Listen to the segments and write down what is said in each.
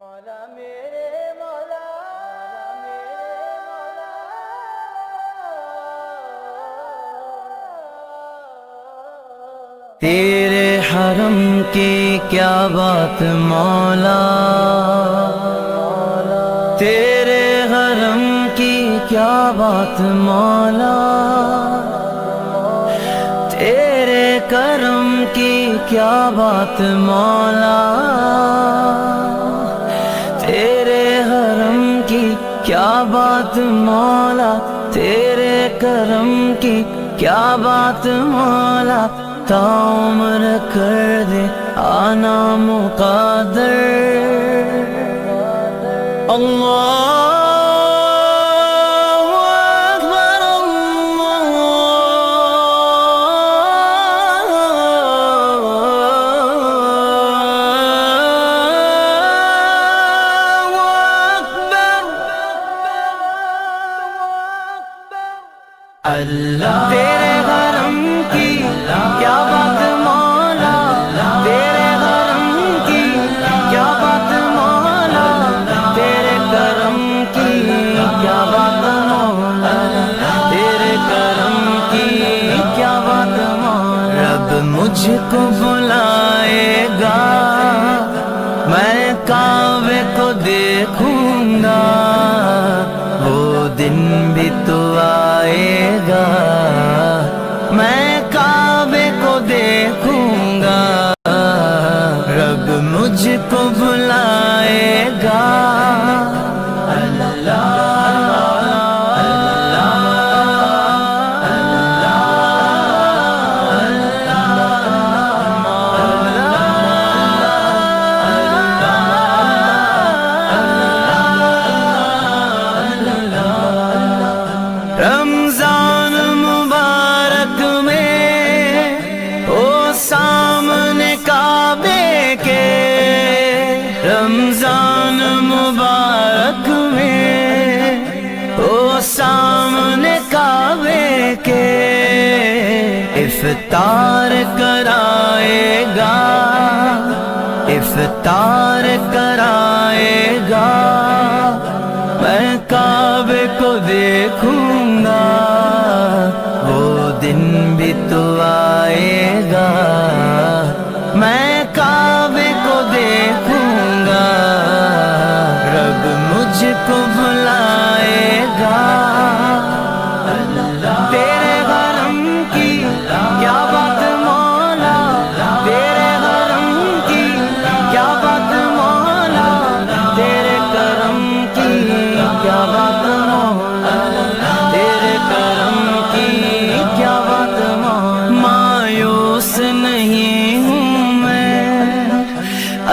مولا میرے مولا تیرے حرم کی کیا بات مولا، تیرے حرم کی کیا بات مولا، تیرے کرم کی کیا بات مولا، تیرے حرم کی کیا بات مولا، تیرے کرم کی کیا بات مولا، تا عمر کر دے آنا مقدر۔ اللہ اللہ تیرے حرم کی کیا بات مولا، تیرے حرم کی کیا بات مولا، تیرے کرم کی کیا بات مولا، تیرے کرم کی کیا بات مولا۔ رب مجھ کو بلائے گا، میں کعبے کو دیکھوں گا، وہ دن بھی تو آئے گا، میں کعبے کو دیکھوں گا، رب مجھ کو بلائے گا۔ رمضان مبارک میں او سامنے کعبے کے، رمضان مبارک میں او سامنے کعبے کے، افطار کرائے گا، افطار کرائے گا، میں کعبے کو دیکھوں گا، وہ دن بھی تو آئے گا، میں کعبے کو دیکھوں گا، رب مجھ کو بلائے گا۔ تیرے حرم کی کیا بات مولا، تیرے حرم کی کیا بات مولا، تیرے کرم کی کیا بات مولا، تیرے کرم کی کیا بات مولا۔ مایوس نہیں ہوں میں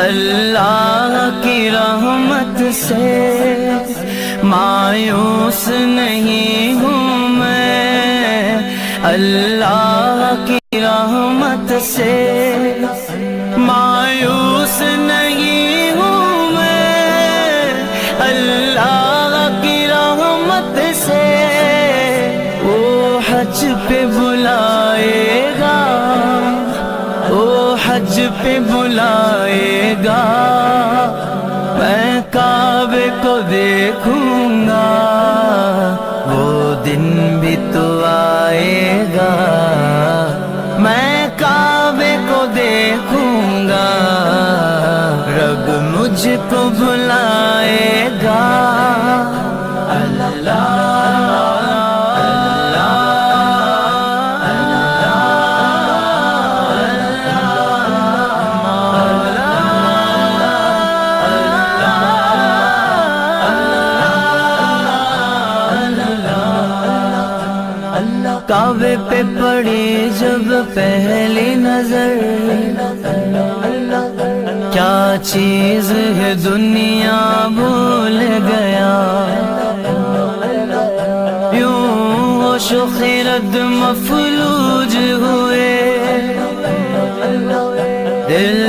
اللہ کی رحمت سے، مایوس نہیں ہوں میں اللہ کی رحمت سے، مایوس نہیں ہوں میں اللہ کی رحمت سے، وہ حج پہ بلائے گا، وہ حج پہ بلائے گا، میں کعبے کو دیکھوں گا، وہ دن بھی تو آئے گا، میں کعبے کو دیکھوں گا، رب مجھ کو بلائے گا۔ اللہ کعبے پہ پڑی جب پہلی نظر، کیا چیز ہے دنیا بھول گیا، یوں ہوش و خرد مفلوج ہوئے، دل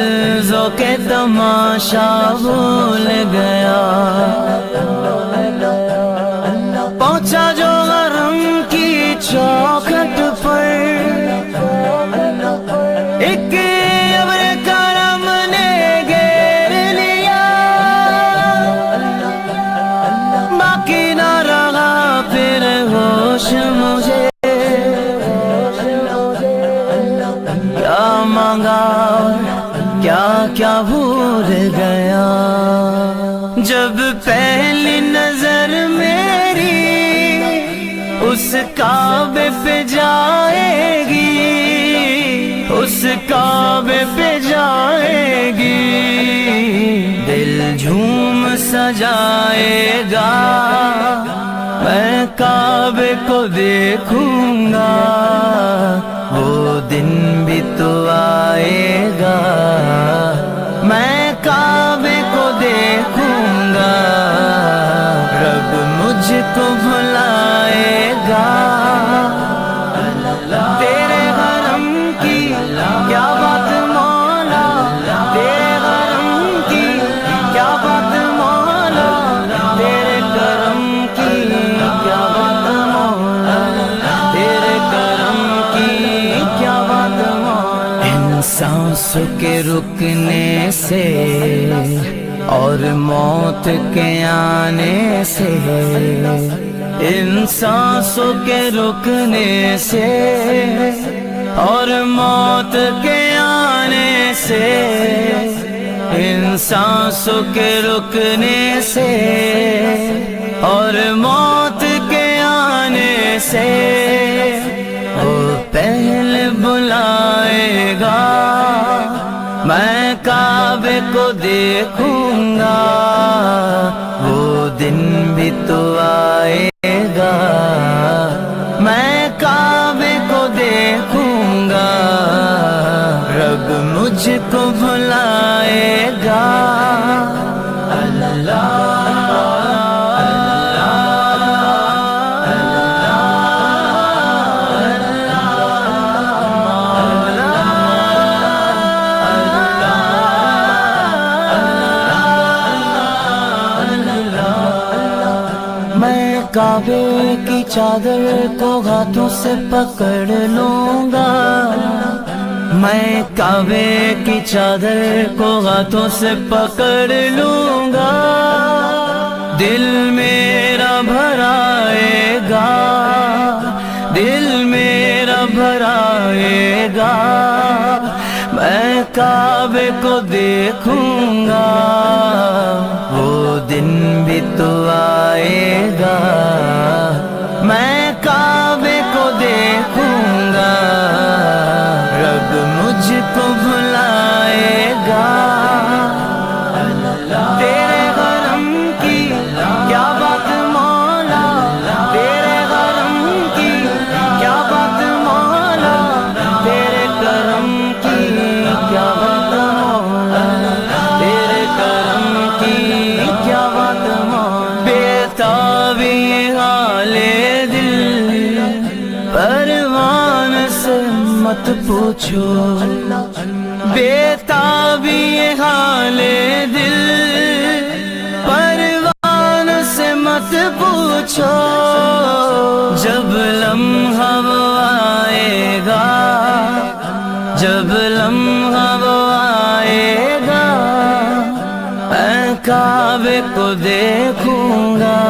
ذوق تماشا بھول گیا، پہنچا جو حرم کی چوکھٹ پر، ایک ابر کرم نے گھیر لیا، ٹور گیا، جب پہلی نظر میری اس کعبے پہ جائے گی، اس کعبے پہ جائے گی، دل جھوم سجائے گا، میں کعبے کو دیکھوں گا، وہ دن بھی تو آئے گا، میں کعبے کو دیکھوں گا، رب مجھ کو بھلائے گا، تیرے حرم کی کیا بات مولا، تیرے حرم کی کیا بات مولا، تیرے کرم کی کیا بات مولا، تیرے کرم کی کیا بات مولا۔ ان سانسوں کے رکنے سے اور موت کے آنے سے، ان سانسوں کے رکنے سے اور موت کے آنے سے، ان سانسوں کے رکنے سے اور موت کے آنے سے، وہ پہلے بلائے گا، میں کعبے کو دیکھوں گا، وہ دن بھی تو آئے گا، میں کعبے کو دیکھوں گا، رب مجھ کو بھلائے گا، اللہ کعبے کی چادر کو ہاتھوں سے پکڑ لوں گا، میں کعبے کی چادر کو ہاتھوں سے پکڑ لوں گا، دل میرا بھرائے گا، دل میرا بھرائے گا، میں کعبے کو دیکھوں گا، وہ دن بھی تو آئے گا، میں کعبے کو دیکھوں گا، رب مجھ کو بھلائے گا، تیرے حرم کی کیا بات مولا، تیرے حرم کی کیا بات مولا، تیرے کرم کی کیا بات مولا، تیرے کرم کی کیا بات مولا، بےتابی حال دل پروان سے مت پوچھو، بےتابی حال دل پروان سے مت پوچھو، جب لمحہ وہ آئے گا، جب لمحہ وہ آئے گا، میں کعبے کو دیکھوں گا،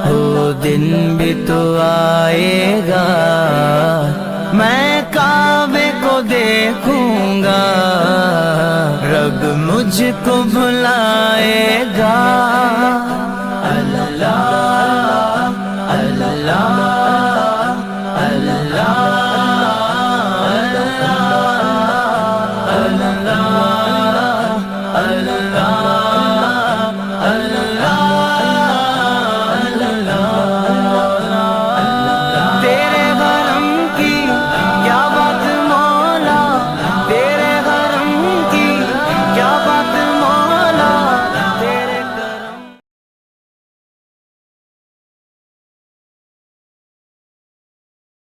وہ دن بھی تو آئے گا، میں کعبے کو دیکھوں گا، رب مجھ کو بھلائے گا، اللہ اللہ